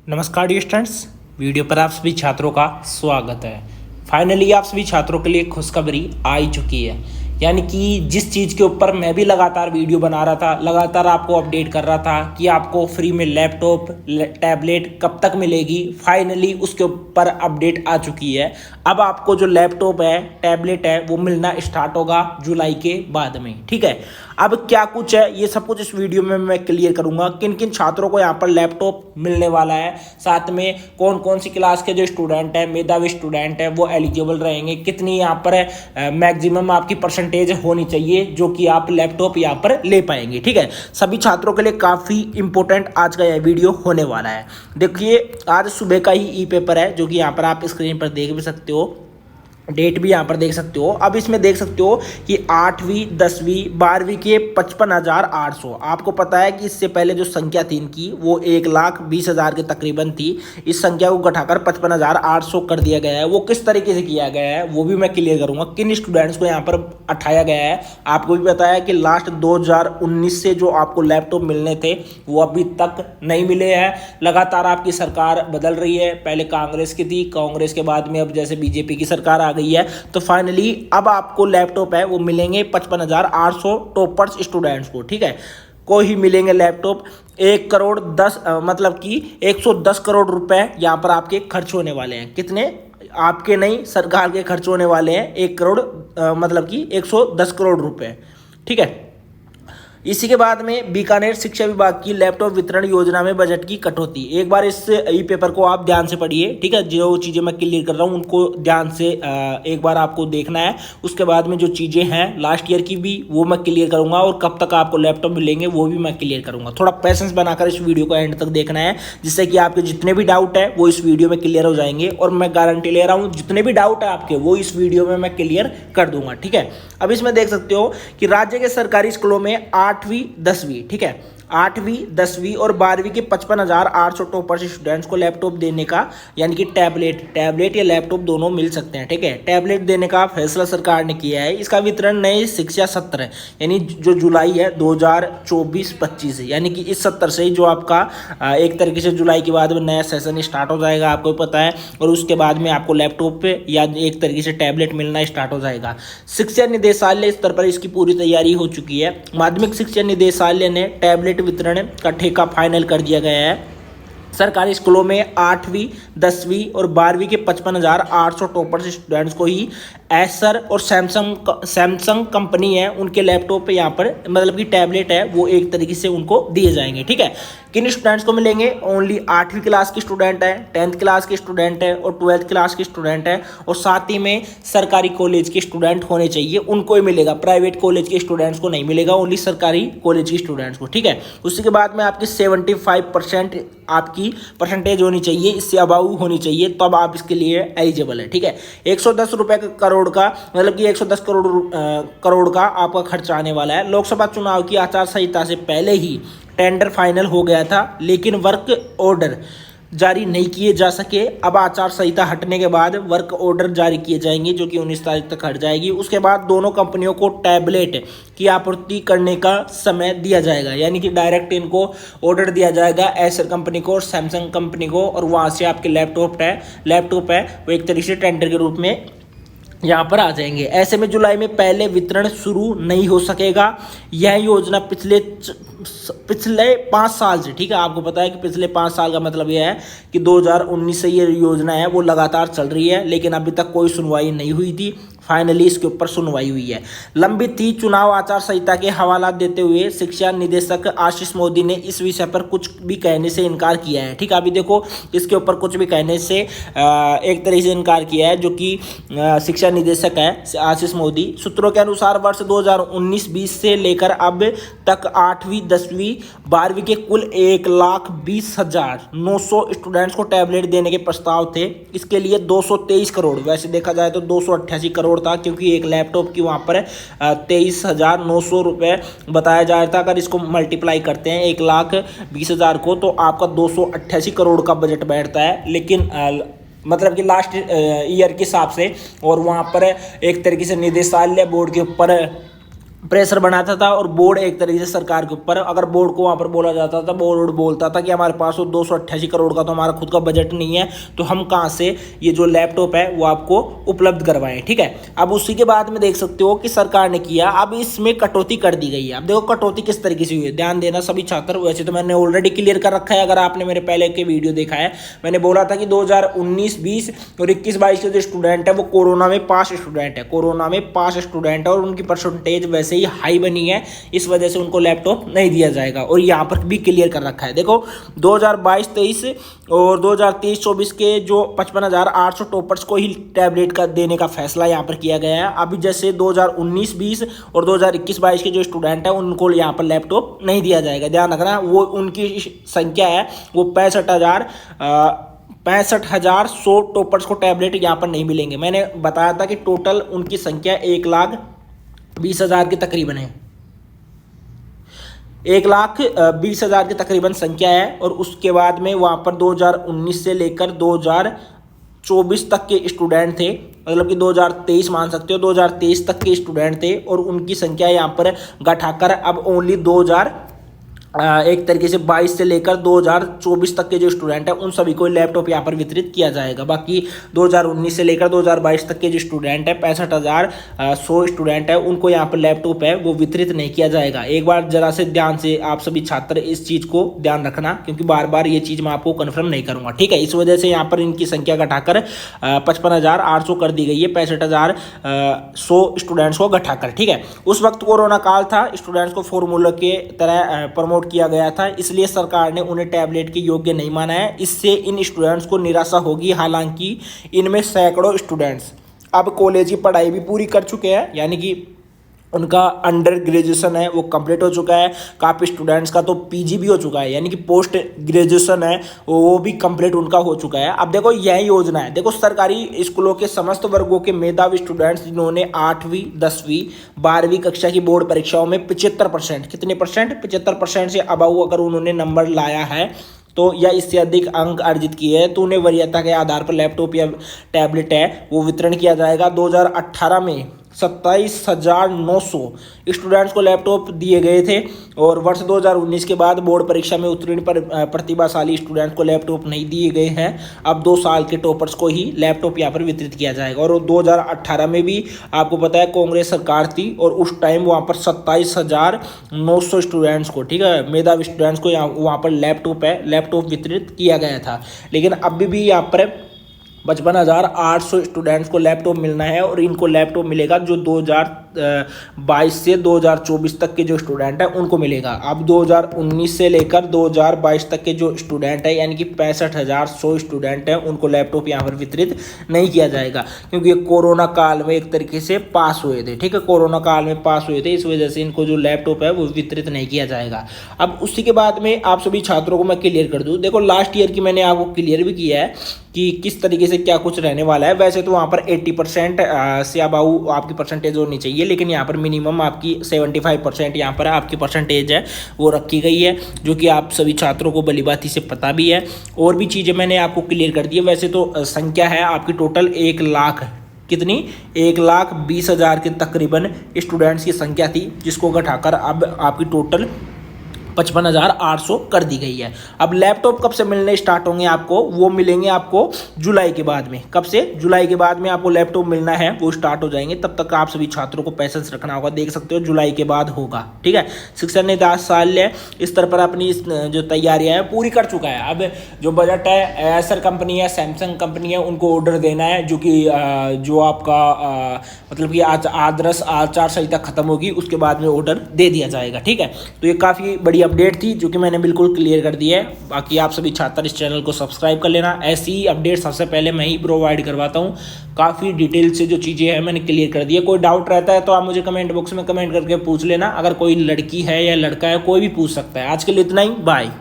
नमस्कार dear students, video पर आप सभी छात्रों का स्वागत है। फाइनली आप सभी छात्रों के लिए खुशखबरी आ ही चुकी है। यानी कि जिस चीज़ के ऊपर मैं भी लगातार वीडियो बना रहा था, लगातार आपको अपडेट कर रहा था कि आपको फ्री में लैपटॉप टैबलेट कब तक मिलेगी, फाइनली उसके ऊपर अपडेट आ चुकी है। अब आपको जो लैपटॉप है, टैबलेट है, वो मिलना स्टार्ट होगा जुलाई के बाद में। ठीक है, अब क्या कुछ है ये सब कुछ इस वीडियो में मैं क्लियर करूंगा। किन किन छात्रों को यहाँ पर लैपटॉप मिलने वाला है, साथ में कौन कौन सी क्लास के जो स्टूडेंट है, मेधावी स्टूडेंट है, वो एलिजिबल रहेंगे, कितनी यहाँ पर मैक्सिमम आपकी परसेंटेज होनी चाहिए जो कि आप लैपटॉप यहाँ पर ले पाएंगे। ठीक है, सभी छात्रों के लिए काफ़ी इंपॉर्टेंट आज का यह वीडियो होने वाला है। देखिए, आज सुबह का ही ई पेपर है जो कि यहाँ पर आप स्क्रीन पर देख भी सकते हो, डेट भी यहाँ पर देख सकते हो। अब इसमें देख सकते हो कि 8वीं 10वीं 12वीं के 55,800। आपको पता है कि इससे पहले जो संख्या थी इनकी वो 1,20,000 के तकरीबन थी। इस संख्या को घटाकर 55,800 कर दिया गया है। वो किस तरीके से किया गया है वो भी मैं क्लियर करूंगा। किन स्टूडेंट्स को यहाँ पर उठाया गया है, आपको भी पता है कि लास्ट 2019 से जो आपको लैपटॉप मिलने थे वो अभी तक नहीं मिले हैं। लगातार आपकी सरकार बदल रही है, पहले कांग्रेस की थी, कांग्रेस के बाद में अब जैसे बीजेपी की सरकार आ गई है, तो फाइनली अब आपको लैपटॉप है वो मिलेंगे 55,800 टॉपर्स स्टूडेंट्स को। ठीक है, को ही मिलेंगे लैपटॉप। 1 करोड़ 10 मतलब कि 110 करोड़ रुपए यहाँ पर आपके खर्च होने वाले हैं। कितने? आपके नहीं, सरकार के खर्च होने वाले हैं 1 करोड़ मतलब कि 110 करोड़ रुपए। ठीक है, इसी के बाद में बीकानेर शिक्षा विभाग की लैपटॉप वितरण योजना में बजट की कटौती। एक बार इस ई पेपर को आप ध्यान से पढ़िए। ठीक है, जो चीज़ें मैं क्लियर कर रहा हूँ उनको ध्यान से एक बार आपको देखना है। उसके बाद में जो चीज़ें हैं लास्ट ईयर की भी वो मैं क्लियर करूँगा, और कब तक आपको लैपटॉप मिलेंगे वो भी मैं क्लियर करूँगा। थोड़ा पैसेंस बनाकर इस वीडियो को एंड तक देखना है, जिससे कि आपके जितने भी डाउट है वो इस वीडियो में क्लियर हो जाएंगे। और मैं गारंटी ले रहा हूँ जितने भी डाउट है आपके वो इस वीडियो में मैं क्लियर कर दूंगा। ठीक है, अब इसमें देख सकते हो कि राज्य के सरकारी स्कूलों में 8वीं 10वीं, ठीक है, 8वीं 10वीं और 12वीं के 55,800 टॉपर्स स्टूडेंट्स को लैपटॉप देने का, यानी कि टैबलेट या लैपटॉप दोनों मिल सकते हैं। ठीक है, टैबलेट देने का फैसला सरकार ने किया है। इसका वितरण नए शिक्षा सत्र यानी जो जुलाई है 2024-25 यानी कि इस सत्र से ही जो आपका एक तरीके से जुलाई के बाद में नया सेशन स्टार्ट हो जाएगा, आपको पता है, और उसके बाद में आपको लैपटॉप पे या एक तरीके से टैबलेट मिलना स्टार्ट हो जाएगा। शिक्षा निदेशालय स्तर पर इसकी पूरी तैयारी हो चुकी है। माध्यमिक शिक्षा निदेशालय ने टैबलेट वितरण का ठेका फाइनल कर दिया गया है। सरकारी स्कूलों में 8वीं 10वीं और 12वीं के 55,800 टॉपर्स स्टूडेंट्स को ही एसर और सैमसंग कंपनी है उनके लैपटॉप पे यहाँ पर मतलब कि टैबलेट है वो एक तरीके से उनको दिए जाएंगे। ठीक है, किन स्टूडेंट्स को मिलेंगे? ओनली 8वीं क्लास के स्टूडेंट है, 10th क्लास के स्टूडेंट है और 12th क्लास के स्टूडेंट है, और साथ ही में सरकारी कॉलेज के स्टूडेंट होने चाहिए, उनको ही मिलेगा। प्राइवेट कॉलेज के स्टूडेंट्स को नहीं मिलेगा, ओनली सरकारी कॉलेज के स्टूडेंट्स को। ठीक है, उसके बाद में आपकी 75% आपकी परसेंटेज होनी चाहिए, इससे अबाउ होनी चाहिए, तब आप इसके लिए एलिजिबल है। ठीक है, 110 रुपये करोड़ का मतलब कि 110 करोड़ का आपका खर्च आने वाला है। लोकसभा चुनाव की आचार संहिता से पहले ही टेंडर फाइनल हो गया था, लेकिन वर्क ऑर्डर जारी नहीं किए जा सके। अब आचार संहिता हटने के बाद वर्क ऑर्डर जारी किए जाएंगे, जो कि 19 तारीख तक हट जाएगी। उसके बाद दोनों कंपनियों को टैबलेट की आपूर्ति करने का समय दिया जाएगा, यानी कि डायरेक्ट इनको ऑर्डर दिया जाएगा एसर कंपनी को और सैमसंग कंपनी को, और वहाँ से आपके लैपटॉप है वो एक तरीके से टेंडर के रूप में यहाँ पर आ जाएंगे। ऐसे में जुलाई में पहले वितरण शुरू नहीं हो सकेगा। यह योजना पिछले 5 साल से, ठीक है, आपको पता है कि पिछले 5 साल का मतलब यह है कि 2019 से ये योजना है वो लगातार चल रही है, लेकिन अभी तक कोई सुनवाई नहीं हुई थी। फाइनली इसके ऊपर सुनवाई हुई है। लंबित थी चुनाव आचार संहिता के हवाला देते हुए शिक्षा निदेशक आशीष मोदी ने इस विषय पर कुछ भी कहने से इनकार किया है। ठीक है, अभी देखो इसके ऊपर कुछ भी कहने से एक तरीके से इनकार किया है, जो कि शिक्षा निदेशक है आशीष मोदी। सूत्रों के अनुसार वर्ष 2019-20 से लेकर अब तक 8वीं 10वीं 12वीं के कुल 1,20,900 स्टूडेंट्स को टैबलेट देने के प्रस्ताव थे। इसके लिए 223 करोड़, वैसे देखा जाए तो 288 करोड़ था, क्योंकि एक लैपटॉप की वहाँ पर 23,900 रुपये बताया जा रहा था। अगर इसको मल्टीप्लाई करते हैं 1,20,000 को, तो आपका 288 करोड़ का बजट बैठता है। लेकिन मतलब कि लास्ट ईयर के हिसाब से, और वहाँ पर एक तरीके से निदेशालय बोर्ड के ऊपर प्रेशर बनाता था और बोर्ड एक तरीके से सरकार के ऊपर, अगर बोर्ड को वहाँ पर बोला जाता था, बोर्ड बोलता था कि हमारे पास तो 288 करोड़ का तो हमारा खुद का बजट नहीं है, तो हम कहाँ से ये जो लैपटॉप है वो आपको उपलब्ध करवाएं। ठीक है, अब उसी के बाद में देख सकते हो कि सरकार ने किया, अब इसमें कटौती कर दी गई है। अब देखो कटौती किस तरीके से हुई है, ध्यान देना सभी छात्र। वैसे तो मैंने ऑलरेडी क्लियर कर रखा है, अगर आपने मेरे पहले के वीडियो देखा है, मैंने बोला था कि 2019-20 और 21-22 के जो स्टूडेंट है वो कोरोना में पास स्टूडेंट है, कोरोना में पास स्टूडेंट है और उनकी परसेंटेज वैसे ही हाई बनी है, इस वजह से उनको लैपटॉप नहीं दिया जाएगा। और यहाँ पर भी क्लियर कर रखा है, देखो 2022-23 और 2023-24 के जो 55,800 टॉपर्स को ही टैबलेट का देने का फैसला यहाँ पर किया गया है। अभी जैसे 2019-20 और 2021-22 के जो स्टूडेंट है उनको यहाँ पर लैपटॉप नहीं दिया जाएगा। ध्यान रखना, वो उनकी संख्या है वो 65,100 टॉपर्स को टैबलेट यहाँ पर नहीं मिलेंगे। मैंने बताया था कि टोटल उनकी संख्या 1,20,000 के तकरीबन है, 1,20,000 की तकरीबन संख्या है। और उसके बाद में वहाँ पर 2019 से लेकर 2024 तक के स्टूडेंट थे, मतलब कि 2023 मान सकते हो, 2023 तक के स्टूडेंट थे और उनकी संख्या यहाँ पर घटाकर अब ओनली एक तरीके से 22 से लेकर 2024 तक के जो स्टूडेंट हैं उन सभी को लैपटॉप यहाँ पर वितरित किया जाएगा। बाकी 2019 से लेकर 2022 तक के जो स्टूडेंट हैं 65,100 स्टूडेंट हैं उनको यहाँ पर लैपटॉप है वो वितरित नहीं किया जाएगा। एक बार जरा से ध्यान से आप सभी छात्र इस चीज़ को ध्यान रखना, क्योंकि बार बार ये चीज़ मैं आपको कन्फर्म नहीं करूँगा। ठीक है, इस वजह से यहाँ पर इनकी संख्या घटाकर 55,800 कर दी गई है, 65,100 स्टूडेंट्स को घटाकर। ठीक है, उस वक्त कोरोना काल था, स्टूडेंट्स को फॉर्मूला के तरह प्रमोट किया गया था, इसलिए सरकार ने उन्हें टैबलेट के योग्य नहीं माना है। इससे इन स्टूडेंट्स को निराशा होगी। हालांकि इनमें सैकड़ों स्टूडेंट्स अब कॉलेज की पढ़ाई भी पूरी कर चुके हैं, यानी कि उनका अंडर ग्रेजुएशन है वो कंप्लीट हो चुका है। काफ़ी स्टूडेंट्स का तो पीजी भी हो चुका है, यानी कि पोस्ट ग्रेजुएशन है वो भी कंप्लीट उनका हो चुका है। अब देखो यह योजना है, देखो सरकारी स्कूलों के समस्त वर्गों के मेधावी स्टूडेंट्स जिन्होंने 8वीं 10वीं 12वीं कक्षा की बोर्ड परीक्षाओं में 75%, कितने परसेंट, 75% से अबव अगर उन्होंने नंबर लाया है तो या इससे अधिक अंक अर्जित किए हैं तो उन्हें वरीयता के आधार पर लैपटॉप या टैबलेट है वो वितरण किया जाएगा। 2018 में 27,900 स्टूडेंट्स को लैपटॉप दिए गए थे और वर्ष 2019 के बाद बोर्ड परीक्षा में उत्तीर्ण प्रतिभाशाली स्टूडेंट्स को लैपटॉप नहीं दिए गए हैं। अब 2 साल के टॉपर्स को ही लैपटॉप यहाँ पर वितरित किया जाएगा। और 2018 में भी आपको पता है कांग्रेस सरकार थी और उस टाइम वहाँ पर 27,900 स्टूडेंट्स को, ठीक है, मेधावी स्टूडेंट्स को वहाँ पर लैपटॉप वितरित किया गया था। लेकिन अभी भी यहाँ पर 55,800 स्टूडेंट्स को लैपटॉप मिलना है और इनको लैपटॉप मिलेगा जो 2022 से 2024 तक के जो स्टूडेंट हैं उनको मिलेगा। अब 2019 से लेकर 2022 तक के जो स्टूडेंट हैं यानी कि 65,100 स्टूडेंट हैं उनको लैपटॉप यहाँ पर वितरित नहीं किया जाएगा, क्योंकि कोरोना काल में एक तरीके से पास हुए थे। ठीक है, कोरोना काल में पास हुए थे, इस वजह से इनको जो लैपटॉप है वो वितरित नहीं किया जाएगा। अब उसी के बाद में आप सभी छात्रों को मैं क्लियर कर दूँ, देखो लास्ट ईयर की मैंने आपको क्लियर भी किया है कि किस तरीके से क्या कुछ रहने वाला है। वैसे तो वहाँ पर 80% से अबाउ आपकी परसेंटेज होनी चाहिए, लेकिन यहाँ पर मिनिमम आपकी 75% यहाँ पर आपकी परसेंटेज है वो रखी गई है, जो कि आप सभी छात्रों को भलीभांति से पता भी है। और भी चीज़ें मैंने आपको क्लियर कर दी है। वैसे तो संख्या है आपकी टोटल 1 लाख, कितनी, 1,20,000 के तकरीबन स्टूडेंट्स की संख्या थी, जिसको घटाकर अब आपकी टोटल 55,800 कर दी गई है। अब लैपटॉप कब से मिलने स्टार्ट होंगे आपको, वो मिलेंगे आपको जुलाई के बाद में। कब से, जुलाई के बाद में आपको लैपटॉप मिलना है वो स्टार्ट हो जाएंगे। तब तक आप सभी छात्रों को पैसेंस रखना होगा, देख सकते हो जुलाई के बाद होगा। ठीक है, शिक्षा ने 10 साल इस तरह पर अपनी जो तैयारियां हैं पूरी कर चुका है। अब जो बजट है एसर कंपनी है, सैमसंग कंपनी है, उनको ऑर्डर देना है, जो कि जो आपका मतलब कि आदर्श आचार संहिता खत्म होगी उसके बाद में ऑर्डर दे दिया जाएगा। ठीक है, तो ये काफ़ी बड़ी अपडेट थी जो कि मैंने बिल्कुल क्लियर कर दी है। बाकी आप सभी छात्र इस चैनल को सब्सक्राइब कर लेना, ऐसी ही अपडेट सबसे पहले मैं ही प्रोवाइड करवाता हूँ। काफ़ी डिटेल से जो चीज़ें हैं मैंने क्लियर कर दी है। कोई डाउट रहता है तो आप मुझे कमेंट बॉक्स में कमेंट करके पूछ लेना। अगर कोई लड़की है या लड़का है कोई भी पूछ सकता है। आज के लिए इतना ही, बाय।